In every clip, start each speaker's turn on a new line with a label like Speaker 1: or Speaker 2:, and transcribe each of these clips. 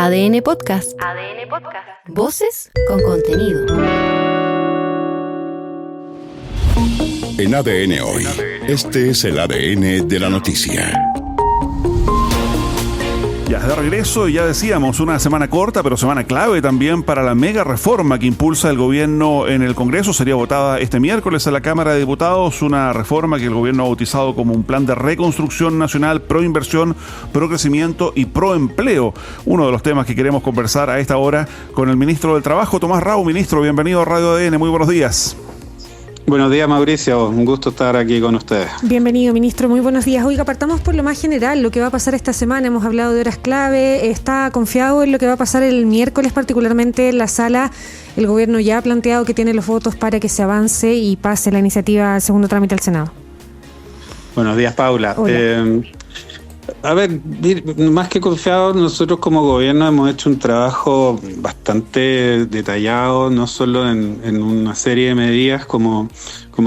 Speaker 1: ADN Podcast. ADN Podcast. Voces con contenido.
Speaker 2: En ADN Hoy, este es el ADN de la noticia.
Speaker 3: Ya de regreso, ya decíamos, una semana corta, pero semana clave también para la mega reforma que impulsa el gobierno en el Congreso. Sería votada este miércoles en la Cámara de Diputados, una reforma que el gobierno ha bautizado como un plan de reconstrucción nacional, pro inversión, pro crecimiento y pro empleo. Uno de los temas que queremos conversar a esta hora con el ministro del Trabajo, Tomás Rau. Ministro, bienvenido a Radio ADN, muy buenos días.
Speaker 4: Buenos días, Mauricio, un gusto estar aquí con ustedes.
Speaker 5: Bienvenido, ministro, muy buenos días. Oiga, partamos por lo más general, lo que va a pasar esta semana. Hemos hablado de horas clave, ¿está confiado en lo que va a pasar el miércoles, particularmente en la sala? El gobierno ya ha planteado que tiene los votos para que se avance y pase la iniciativa al segundo trámite al Senado.
Speaker 4: Buenos días, Paula. A ver, más que confiados, nosotros como gobierno hemos hecho un trabajo bastante detallado, no solo en una serie de medidas, como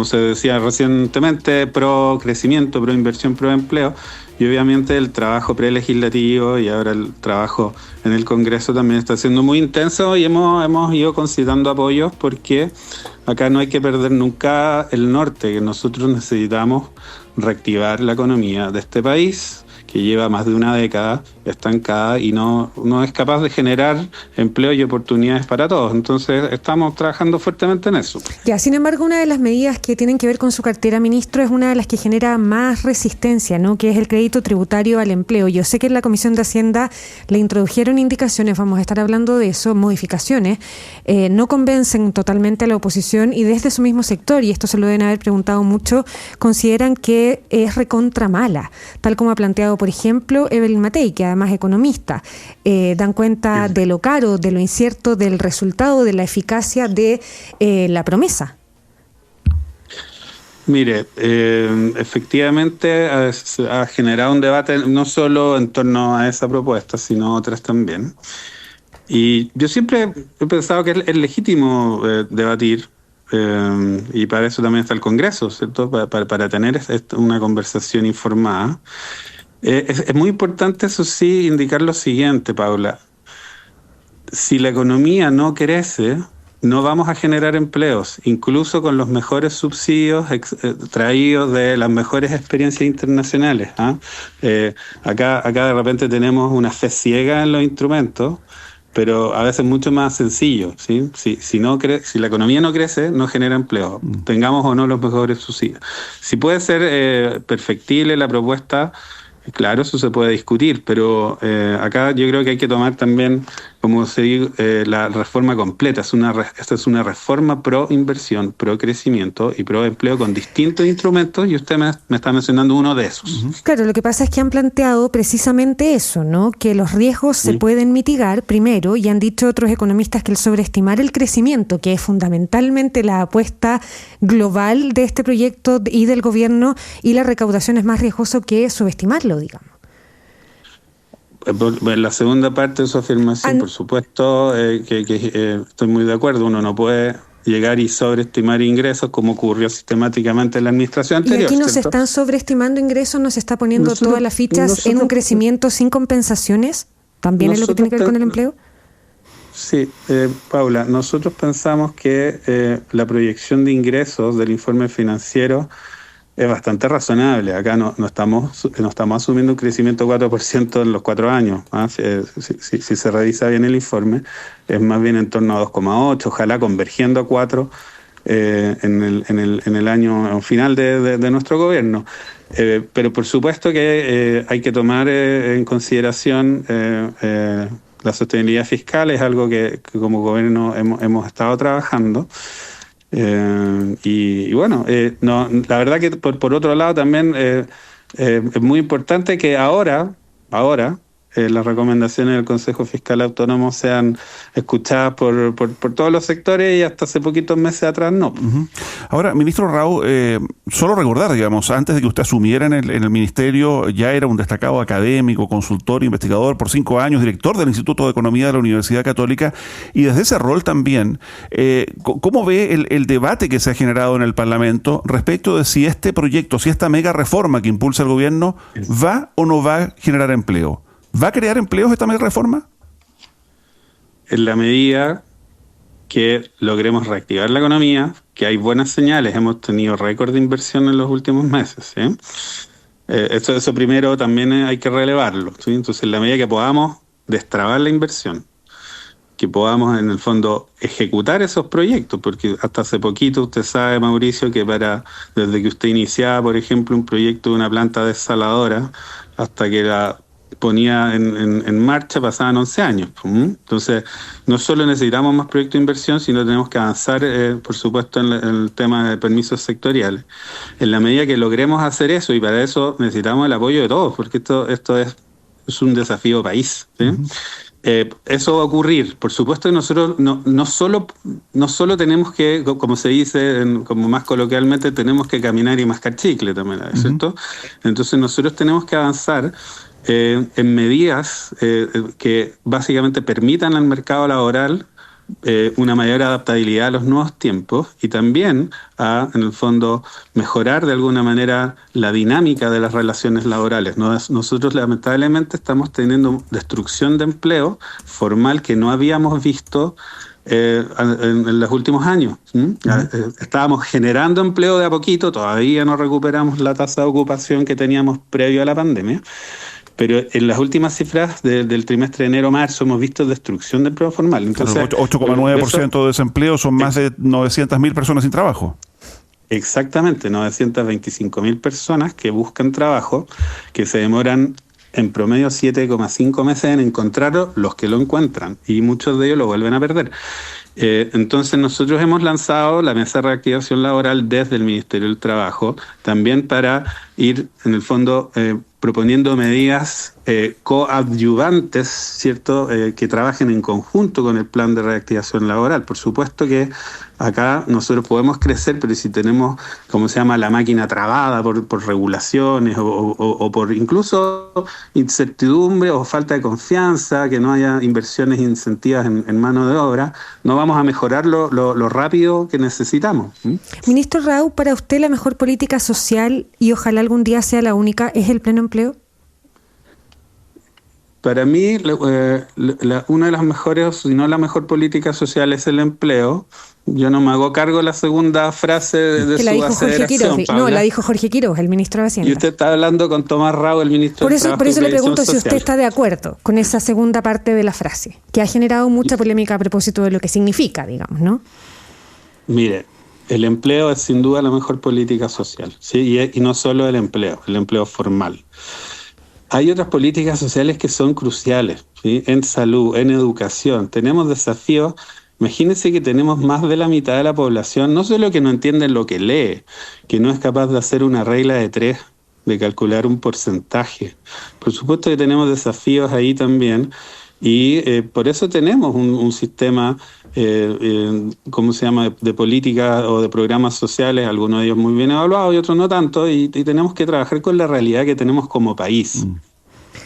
Speaker 4: se decía recientemente, pro crecimiento, pro inversión, pro empleo, y obviamente el trabajo prelegislativo y ahora el trabajo en el Congreso también está siendo muy intenso y hemos ido concitando apoyos porque acá no hay que perder nunca el norte, que nosotros necesitamos reactivar la economía de este país, que lleva más de una década estancada y no es capaz de generar empleo y oportunidades para todos. Entonces, estamos trabajando fuertemente en eso.
Speaker 5: Ya, sin embargo, una de las medidas que tienen que ver con su cartera, ministro, es una de las que genera más resistencia, ¿no? Que es el crédito tributario al empleo. Yo sé que en la Comisión de Hacienda le introdujeron indicaciones, vamos a estar hablando de eso, modificaciones, no convencen totalmente a la oposición y desde su mismo sector, y esto se lo deben haber preguntado mucho, consideran que es recontra mala, tal como ha planteado, por ejemplo, Evelyn Matei, que además economista, dan cuenta de lo caro, de lo incierto, del resultado, de la eficacia de la promesa.
Speaker 4: Mire, efectivamente ha generado un debate no solo en torno a esa propuesta, sino otras también. Y yo siempre he pensado que es legítimo debatir, y para eso también está el Congreso, ¿cierto? Para tener una conversación informada. Es muy importante, eso sí, indicar lo siguiente, Paula. Si la economía no crece, no vamos a generar empleos, incluso con los mejores subsidios traídos de las mejores experiencias internacionales. Acá de repente tenemos una fe ciega en los instrumentos, pero a veces mucho más sencillo, ¿sí? Si la economía no crece, no genera empleo, tengamos o no los mejores subsidios. Si puede ser perfectible la propuesta, claro, eso se puede discutir, pero acá yo creo que hay que tomar también, como se dice, la reforma completa. Esta es una reforma pro inversión, pro crecimiento y pro empleo con distintos instrumentos, y usted me está mencionando uno de esos.
Speaker 5: Claro, lo que pasa es que han planteado precisamente eso, ¿no? Que los riesgos se pueden mitigar primero, y han dicho otros economistas que el sobreestimar el crecimiento, que es fundamentalmente la apuesta global de este proyecto y del gobierno, y la recaudación es más riesgoso que subestimarlo, digamos.
Speaker 4: En la segunda parte de su afirmación, por supuesto, que estoy muy de acuerdo. Uno no puede llegar y sobreestimar ingresos como ocurrió sistemáticamente en la administración anterior.
Speaker 5: Y aquí no se
Speaker 4: ¿cierto?
Speaker 5: están sobreestimando ingresos, no se está poniendo todas las fichas en un crecimiento sin compensaciones. ¿También es lo que tiene que ver con el empleo?
Speaker 4: Sí, Paula, nosotros pensamos que la proyección de ingresos del informe financiero es bastante razonable. Acá no estamos asumiendo un crecimiento de 4% en los 4 años. Si se revisa bien el informe, es más bien en torno a 2,8, ojalá convergiendo a 4 en el año final de nuestro gobierno. Pero por supuesto que hay que tomar en consideración la sostenibilidad fiscal, es algo que como gobierno hemos estado trabajando. Y bueno, la verdad que por otro lado también es muy importante que ahora las recomendaciones del Consejo Fiscal Autónomo sean escuchadas por todos los sectores, y hasta hace poquitos meses atrás no.
Speaker 3: Ahora, ministro Rau, solo recordar, digamos, antes de que usted asumiera en el ministerio, ya era un destacado académico, consultor, investigador por 5 años, director del Instituto de Economía de la Universidad Católica, y desde ese rol también, ¿cómo ve el debate que se ha generado en el Parlamento respecto de si este proyecto, si esta mega reforma que impulsa el gobierno va o no va a generar empleo? ¿Va a crear empleos esta mega reforma?
Speaker 4: en la medida que logremos reactivar la economía, que hay buenas señales, hemos tenido récord de inversión en los últimos meses, ¿sí? Eso primero también hay que relevarlo, ¿sí? Entonces, en la medida que podamos destrabar la inversión, que podamos en el fondo ejecutar esos proyectos, porque hasta hace poquito usted sabe, Mauricio, que desde que usted iniciaba, por ejemplo, un proyecto de una planta desaladora, hasta que la ponía en marcha pasaban 11 años. Entonces, no solo necesitamos más proyectos de inversión, sino tenemos que avanzar, por supuesto, en el tema de permisos sectoriales. En la medida que logremos hacer eso, y para eso necesitamos el apoyo de todos, porque esto es un desafío país, ¿sí? Eso va a ocurrir. Por supuesto que nosotros no solo tenemos que, como se dice, como más coloquialmente, tenemos que caminar y mascar chicle también, ¿cierto? Entonces nosotros tenemos que avanzar en medidas que básicamente permitan al mercado laboral una mayor adaptabilidad a los nuevos tiempos y también en el fondo, mejorar de alguna manera la dinámica de las relaciones laborales. Nosotros lamentablemente estamos teniendo destrucción de empleo formal que no habíamos visto en los últimos años. Estábamos generando empleo de a poquito, todavía no recuperamos la tasa de ocupación que teníamos previo a la pandemia. Pero en las últimas cifras del trimestre de enero-marzo hemos visto destrucción de empleo formal. Entonces,
Speaker 3: 8,9% de desempleo, son más de 900.000 personas sin trabajo.
Speaker 4: Exactamente, 925.000 personas que buscan trabajo, que se demoran en promedio 7,5 meses en encontrarlo, los que lo encuentran, y muchos de ellos lo vuelven a perder. Entonces nosotros hemos lanzado la Mesa de Reactivación Laboral desde el Ministerio del Trabajo, también para ir, en el fondo, proponiendo medidas coadyuvantes, ¿cierto?, que trabajen en conjunto con el plan de reactivación laboral. Por supuesto que acá nosotros podemos crecer, pero si tenemos, como se llama, la máquina trabada por regulaciones o por incluso incertidumbre o falta de confianza, que no haya inversiones incentivas en mano de obra, no vamos a mejorar lo rápido que necesitamos.
Speaker 5: Ministro Rau, para usted la mejor política social, y ojalá algún día sea la única, ¿es el pleno empleo?
Speaker 4: Para mí, una de las mejores, si no la mejor política social es el empleo. Yo no me hago cargo de la segunda frase de su aseveración, Paula.
Speaker 5: No, la dijo Jorge Quiroz, el ministro de Hacienda.
Speaker 4: Y usted está hablando con Tomás Rau, el ministro de Trabajo.
Speaker 5: Por eso
Speaker 4: y
Speaker 5: le pregunto
Speaker 4: Previsión
Speaker 5: si usted está de acuerdo con esa segunda parte de la frase, que ha generado mucha polémica a propósito de lo que significa, digamos, ¿no?
Speaker 4: Mire, el empleo es sin duda la mejor política social, ¿sí? Y no solo el empleo formal. Hay otras políticas sociales que son cruciales, ¿sí? En salud, en educación. Tenemos desafíos. Imagínense que tenemos más de la mitad de la población, no solo que no entiende lo que lee, que no es capaz de hacer una regla de 3, de calcular un porcentaje. Por supuesto que tenemos desafíos ahí también, y por eso tenemos un sistema, ¿cómo se llama?, de políticas o de programas sociales, algunos de ellos muy bien evaluados y otros no tanto, y tenemos que trabajar con la realidad que tenemos como país.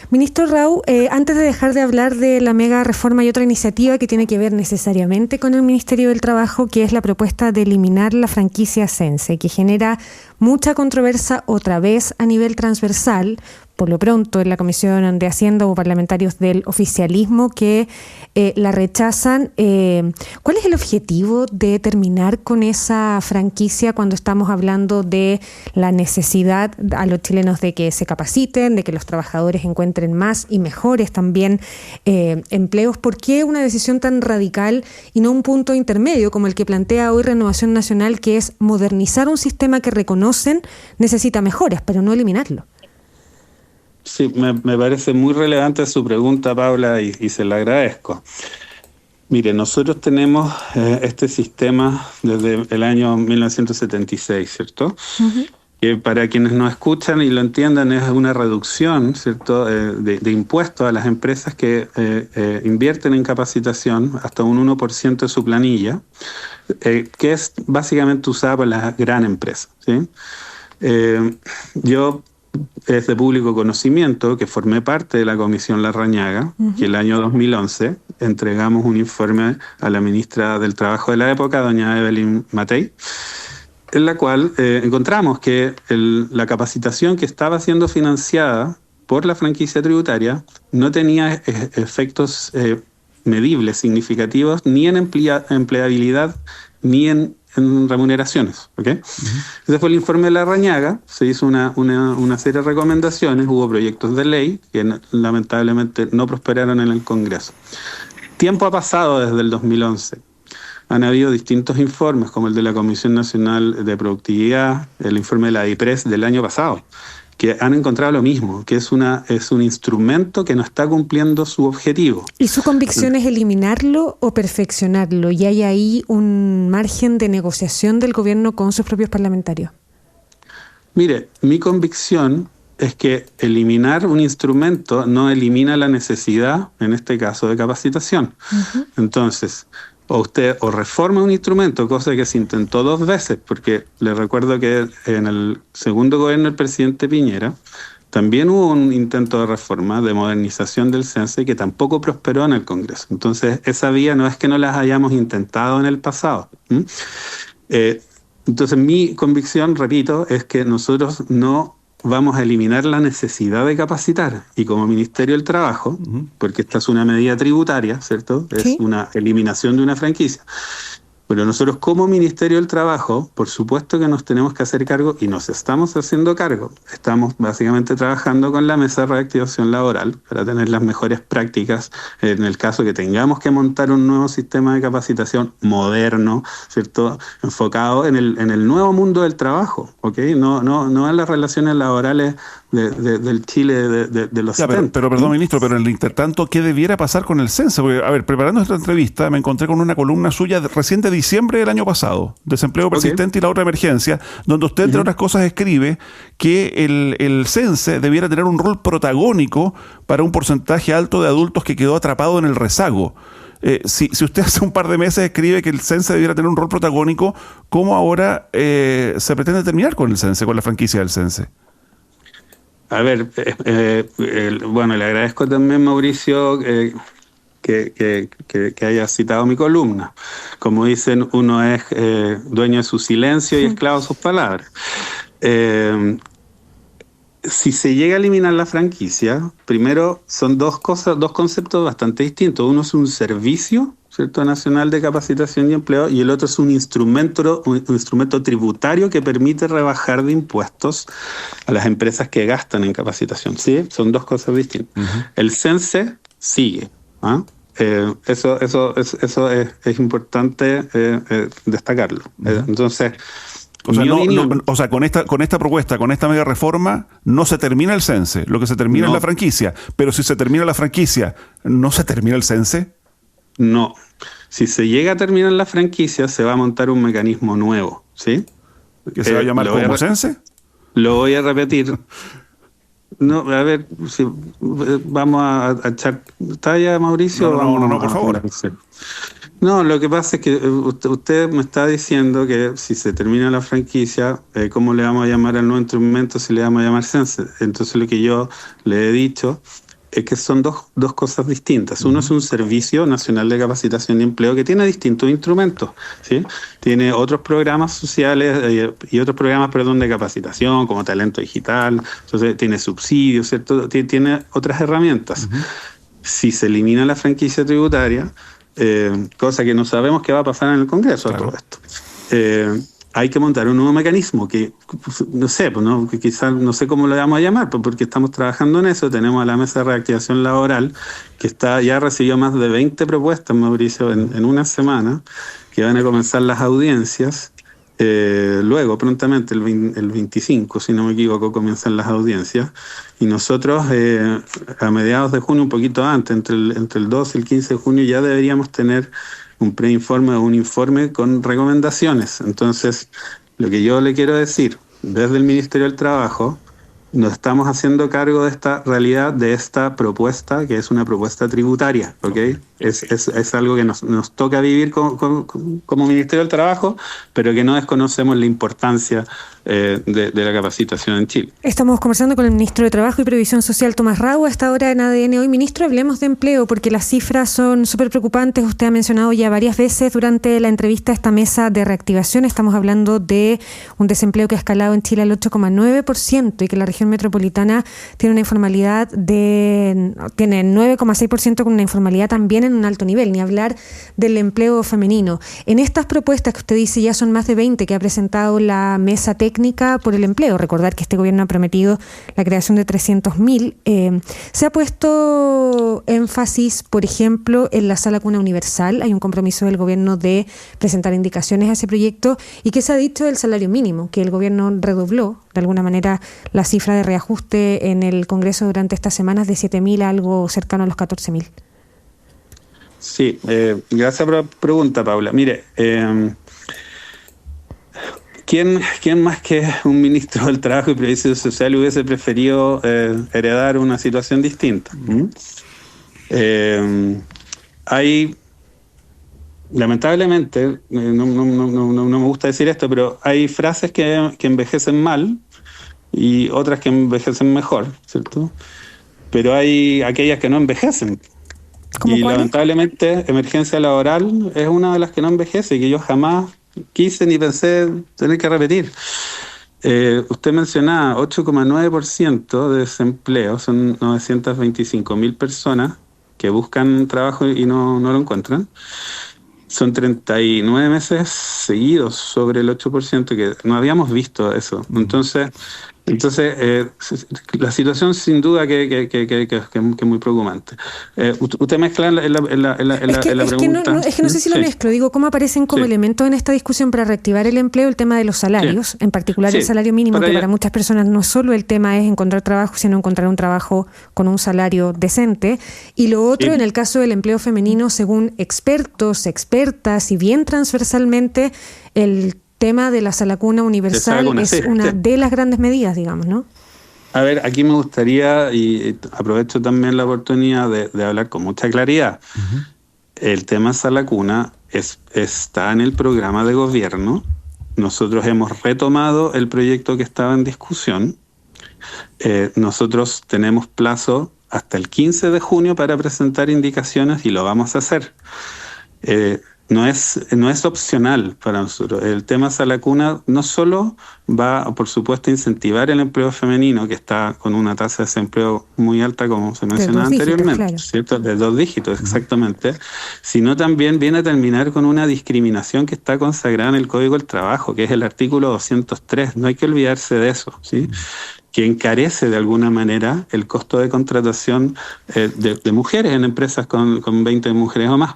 Speaker 5: Ministro Rau, antes de dejar de hablar de la mega reforma, hay otra iniciativa que tiene que ver necesariamente con el Ministerio del Trabajo, que es la propuesta de eliminar la franquicia Sense, que genera mucha controversia otra vez a nivel transversal. Por lo pronto, en la Comisión de Hacienda hubo parlamentarios del oficialismo que la rechazan. ¿Cuál es el objetivo de terminar con esa franquicia cuando estamos hablando de la necesidad a los chilenos de que se capaciten, de que los trabajadores encuentren más y mejores también empleos? ¿Por qué una decisión tan radical y no un punto intermedio como el que plantea hoy Renovación Nacional, que es modernizar un sistema que reconocen necesita mejoras, pero no eliminarlo?
Speaker 4: Sí, me parece muy relevante su pregunta, Paula, y se la agradezco. Mire, nosotros tenemos este sistema desde el año 1976, ¿cierto? Uh-huh. Que para quienes nos escuchan y lo entiendan es una reducción, ¿cierto?, de impuestos a las empresas que invierten en capacitación hasta un 1% de su planilla, que es básicamente usada por las grandes empresas, ¿sí? Yo es de público conocimiento que formé parte de la Comisión Larrañaga, uh-huh, que el año 2011 entregamos un informe a la ministra del Trabajo de la época, doña Evelyn Matei, en la cual encontramos que la capacitación que estaba siendo financiada por la franquicia tributaria no tenía efectos medibles significativos ni en empleabilidad ni en remuneraciones. ¿Okay? Ese fue el informe de Larrañaga. Se hizo una serie de recomendaciones, hubo proyectos de ley que lamentablemente no prosperaron en el Congreso. Tiempo ha pasado desde el 2011. Han habido distintos informes, como el de la Comisión Nacional de Productividad, el informe de la DIPRES del año pasado, que han encontrado lo mismo, que es un instrumento que no está cumpliendo su objetivo.
Speaker 5: ¿Y su convicción es eliminarlo o perfeccionarlo? ¿Y hay ahí un margen de negociación del gobierno con sus propios parlamentarios?
Speaker 4: Mire, mi convicción es que eliminar un instrumento no elimina la necesidad, en este caso, de capacitación. Entonces, usted reforma un instrumento, cosa que se intentó 2 veces, porque le recuerdo que en el segundo gobierno del presidente Piñera también hubo un intento de reforma, de modernización del CENSE, que tampoco prosperó en el Congreso. Entonces, esa vía no es que no las hayamos intentado en el pasado. Entonces, mi convicción, repito, es que nosotros no vamos a eliminar la necesidad de capacitar. Y como Ministerio del Trabajo, porque esta es una medida tributaria, ¿cierto? Es una eliminación de una franquicia. Pero nosotros como Ministerio del Trabajo, por supuesto que nos tenemos que hacer cargo y nos estamos haciendo cargo. Estamos básicamente trabajando con la Mesa de Reactivación Laboral para tener las mejores prácticas en el caso que tengamos que montar un nuevo sistema de capacitación moderno, ¿cierto? Enfocado en el nuevo mundo del trabajo, ¿ok? No en las relaciones laborales del Chile de los 70.
Speaker 3: Pero perdón, ministro, pero en el intertanto, ¿qué debiera pasar con el CENSE? Porque, a ver, preparando esta entrevista me encontré con una columna suya recién de diciembre del año pasado, Desempleo persistente y la otra emergencia, donde usted, entre otras cosas, escribe que el CENSE debiera tener un rol protagónico para un porcentaje alto de adultos que quedó atrapado en el rezago. Si usted hace un par de meses escribe que el CENSE debiera tener un rol protagónico, ¿cómo ahora se pretende terminar con el CENSE, con la franquicia del CENSE?
Speaker 4: A ver, bueno, le agradezco también, Mauricio, que haya citado mi columna. Como dicen, uno es dueño de su silencio y esclavo de sus palabras. Si se llega a eliminar la franquicia, primero son dos conceptos bastante distintos. Uno es un servicio, ¿cierto?, nacional de capacitación y empleo, y el otro es un instrumento tributario que permite rebajar de impuestos a las empresas que gastan en capacitación. ¿Sí? Son 2 cosas distintas. El CENSE sigue. Eso es importante destacarlo. Entonces,
Speaker 3: o sea, con esta propuesta, con esta mega reforma, no se termina el CENSE. Lo que se termina es la franquicia. Pero si se termina la franquicia, ¿no se termina el CENSE?
Speaker 4: No. Si se llega a terminar la franquicia, se va a montar un mecanismo nuevo, ¿sí?
Speaker 3: ¿Que se va a llamar como CENSE?
Speaker 4: Lo voy a repetir. No, a ver, si vamos a echar talla, Mauricio.
Speaker 3: No, por favor.
Speaker 4: No, lo que pasa es que usted me está diciendo que si se termina la franquicia, ¿cómo le vamos a llamar al nuevo instrumento si le vamos a llamar CENSE? Entonces lo que yo le he dicho es que son dos cosas distintas. Uno es un Servicio Nacional de Capacitación y Empleo que tiene distintos instrumentos, ¿sí? Tiene otros programas sociales y otros programas, de capacitación, como Talento Digital, entonces tiene subsidios, ¿cierto? Tiene otras herramientas. Si se elimina la franquicia tributaria, cosa que no sabemos qué va a pasar en el Congreso a todo esto, hay que montar un nuevo mecanismo que, no sé, quizás no sé cómo lo vamos a llamar, porque estamos trabajando en eso. Tenemos a la Mesa de Reactivación Laboral, que ya recibió más de 20 propuestas, Mauricio, en una semana, que van a comenzar las audiencias. Luego, prontamente, el 25, si no me equivoco, comienzan las audiencias. Y nosotros, a mediados de junio, un poquito antes, entre el 12 y el 15 de junio, ya deberíamos tener un preinforme o un informe con recomendaciones. Entonces, lo que yo le quiero decir, desde el Ministerio del Trabajo, nos estamos haciendo cargo de esta realidad, de esta propuesta, que es una propuesta tributaria, ¿ok? Es algo que nos toca vivir como Ministerio del Trabajo, pero que no desconocemos la importancia de la capacitación en Chile.
Speaker 5: Estamos conversando con el ministro de Trabajo y Previsión Social, Tomás Raua, a esta hora en ADN Hoy. Ministro, hablemos de empleo, porque las cifras son súper preocupantes. Usted ha mencionado ya varias veces durante la entrevista esta mesa de reactivación. Estamos hablando de un desempleo que ha escalado en Chile al 8,9% y que la región región metropolitana tiene una informalidad tiene 9,6% con una informalidad también en un alto nivel, ni hablar del empleo femenino. En estas propuestas que usted dice ya son más de 20 que ha presentado la Mesa Técnica por el Empleo, recordar que este gobierno ha prometido la creación de 300.000, se ha puesto énfasis, por ejemplo, en la Sala Cuna Universal. Hay un compromiso del gobierno de presentar indicaciones a ese proyecto. ¿Y qué se ha dicho del salario mínimo? Que el gobierno redobló, de alguna manera, la cifra de reajuste en el Congreso durante estas semanas de 7.000 a algo cercano a los 14.000.
Speaker 4: Sí, gracias por la pregunta, Paula. Mire, ¿quién más que un ministro del Trabajo y Previsión Social hubiese preferido heredar una situación distinta? Hay, lamentablemente, no me gusta decir esto, pero hay frases que envejecen mal y otras que envejecen mejor, ¿cierto? Pero hay aquellas que no envejecen. Y lamentablemente, emergencia laboral es una de las que no envejece y que yo jamás quise ni pensé tener que repetir. Usted mencionaba 8,9% de desempleo, son 925.000 personas que buscan trabajo y no lo encuentran. Son 39 meses seguidos sobre el 8%, que no habíamos visto eso. Entonces la situación sin duda que es muy preocupante. Usted mezcla en la pregunta.
Speaker 5: Es que no sé si lo mezclo. Digo, ¿cómo aparecen como elementos en esta discusión para reactivar el empleo el tema de los salarios? En particular el salario mínimo, que para muchas personas no solo el tema es encontrar trabajo, sino encontrar un trabajo con un salario decente. Y lo otro, en el caso del empleo femenino, según expertos, expertas y bien transversalmente, el tema de la Sala Cuna Universal es una de las grandes medidas, digamos, ¿no?
Speaker 4: A ver, aquí me gustaría, y aprovecho también la oportunidad de hablar con mucha claridad. Uh-huh. El tema Sala Cuna está en el programa de gobierno. Nosotros hemos retomado el proyecto que estaba en discusión. Nosotros tenemos plazo hasta el 15 de junio para presentar indicaciones y lo vamos a hacer. No es opcional para nosotros. El tema Sala Cuna no solo va, por supuesto, a incentivar el empleo femenino, que está con una tasa de desempleo muy alta, como se mencionaba anteriormente, claro. ¿Cierto? De 2 dígitos, exactamente, sino también viene a terminar con una discriminación que está consagrada en el Código del Trabajo, que es el artículo 203. No hay que olvidarse de eso, ¿sí? Que encarece de alguna manera el costo de contratación de mujeres en empresas con 20 mujeres o más.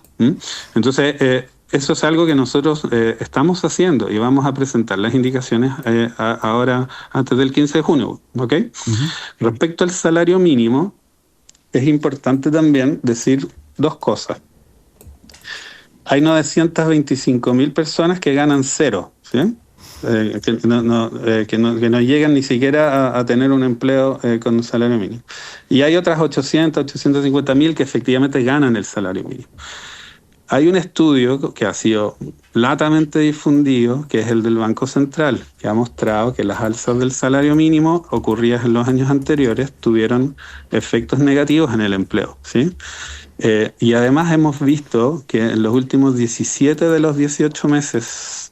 Speaker 4: Entonces, eso es algo que nosotros estamos haciendo y vamos a presentar las indicaciones ahora antes del 15 de junio. ¿Ok? Uh-huh. Respecto al salario mínimo, es importante también decir 2 cosas. Hay 925.000 personas que ganan 0, ¿sí? Que no llegan ni siquiera a tener un empleo con un salario mínimo. Y hay otras 850.000 que efectivamente ganan el salario mínimo. Hay un estudio que ha sido latamente difundido, que es el del Banco Central, que ha mostrado que las alzas del salario mínimo ocurridas en los años anteriores tuvieron efectos negativos en el empleo, ¿sí? Y además hemos visto que en los últimos 17 de los 18 meses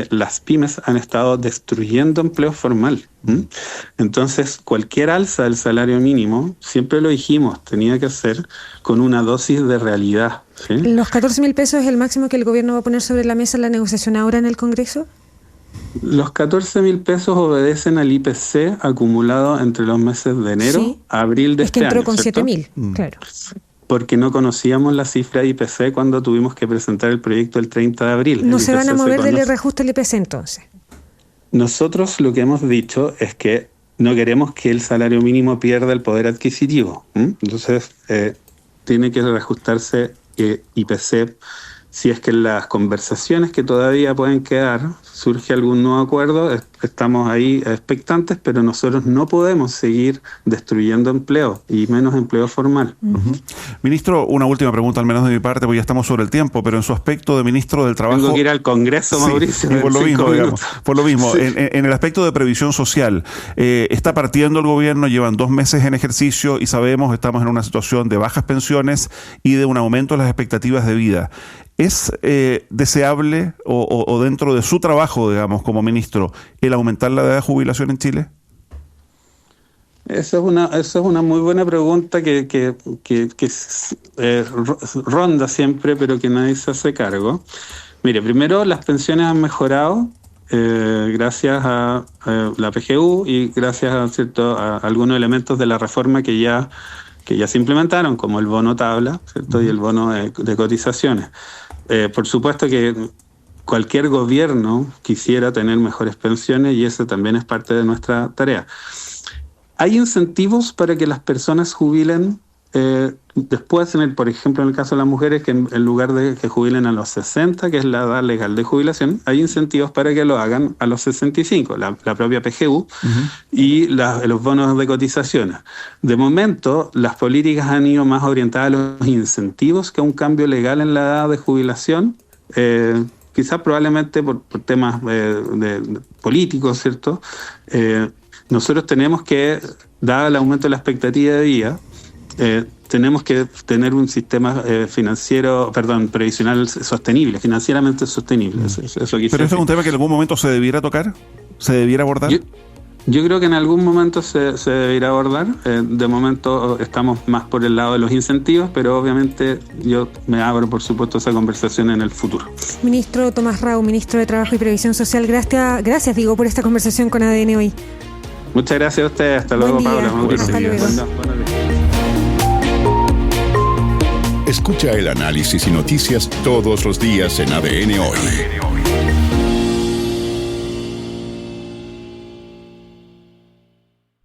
Speaker 4: las pymes han estado destruyendo empleo formal. Entonces, cualquier alza del salario mínimo, siempre lo dijimos, tenía que ser con una dosis de realidad, ¿sí?
Speaker 5: ¿Los 14.000 pesos es el máximo que el gobierno va a poner sobre la mesa en la negociación ahora en el Congreso?
Speaker 4: Los 14.000 pesos obedecen al IPC acumulado entre los meses de enero a abril de este año. Es que entró
Speaker 5: con 7.000, claro.
Speaker 4: Porque no conocíamos la cifra de IPC cuando tuvimos que presentar el proyecto el 30 de abril.
Speaker 5: ¿No se van a mover del reajuste del IPC entonces?
Speaker 4: Nosotros lo que hemos dicho es que no queremos que el salario mínimo pierda el poder adquisitivo. Entonces, tiene que reajustarse IPC. Si es que en las conversaciones que todavía pueden quedar surge algún nuevo acuerdo, estamos ahí expectantes, pero nosotros no podemos seguir destruyendo empleo, y menos empleo formal.
Speaker 3: Uh-huh. Ministro, una última pregunta, al menos de mi parte, porque ya estamos sobre el tiempo, pero en su aspecto de ministro del Trabajo...
Speaker 4: Tengo que ir al Congreso, Mauricio.
Speaker 3: Sí, por lo mismo, sí. En el aspecto de previsión social, está partiendo el gobierno, llevan 2 meses en ejercicio y sabemos, estamos en una situación de bajas pensiones y de un aumento de las expectativas de vida. ¿Es deseable o dentro de su trabajo, digamos, como ministro, el aumentar la edad de jubilación en Chile?
Speaker 4: Esa es una muy buena pregunta que ronda siempre, pero que nadie se hace cargo. Mire, primero las pensiones han mejorado gracias a la PGU y gracias a algunos elementos de la reforma que ya se implementaron, como el bono tabla, ¿cierto? Y el bono de cotizaciones. Por supuesto que cualquier gobierno quisiera tener mejores pensiones y eso también es parte de nuestra tarea. Hay incentivos para que las personas jubilen después, por ejemplo, en el caso de las mujeres, que en lugar de que jubilen a los 60, que es la edad legal de jubilación, hay incentivos para que lo hagan a los 65, la propia PGU y los bonos de cotizaciones. De momento, las políticas han ido más orientadas a los incentivos que a un cambio legal en la edad de jubilación, quizás probablemente por temas políticos, ¿cierto? Nosotros tenemos que, dado el aumento de la expectativa de vida, tenemos que tener un sistema previsional sostenible, financieramente sostenible. Eso
Speaker 3: ¿Pero este es un tema que en algún momento se debiera tocar? ¿Se debiera abordar?
Speaker 4: Yo creo que en algún momento se debería abordar. De momento estamos más por el lado de los incentivos, pero obviamente yo me abro, por supuesto, esa conversación en el futuro.
Speaker 5: Ministro Tomás Rau, ministro de Trabajo y Previsión Social, gracias por esta conversación con ADN hoy.
Speaker 4: Muchas gracias a ustedes. Hasta luego, Paula.
Speaker 5: Hasta luego.
Speaker 2: Escucha el análisis y noticias todos los días en ADN Hoy.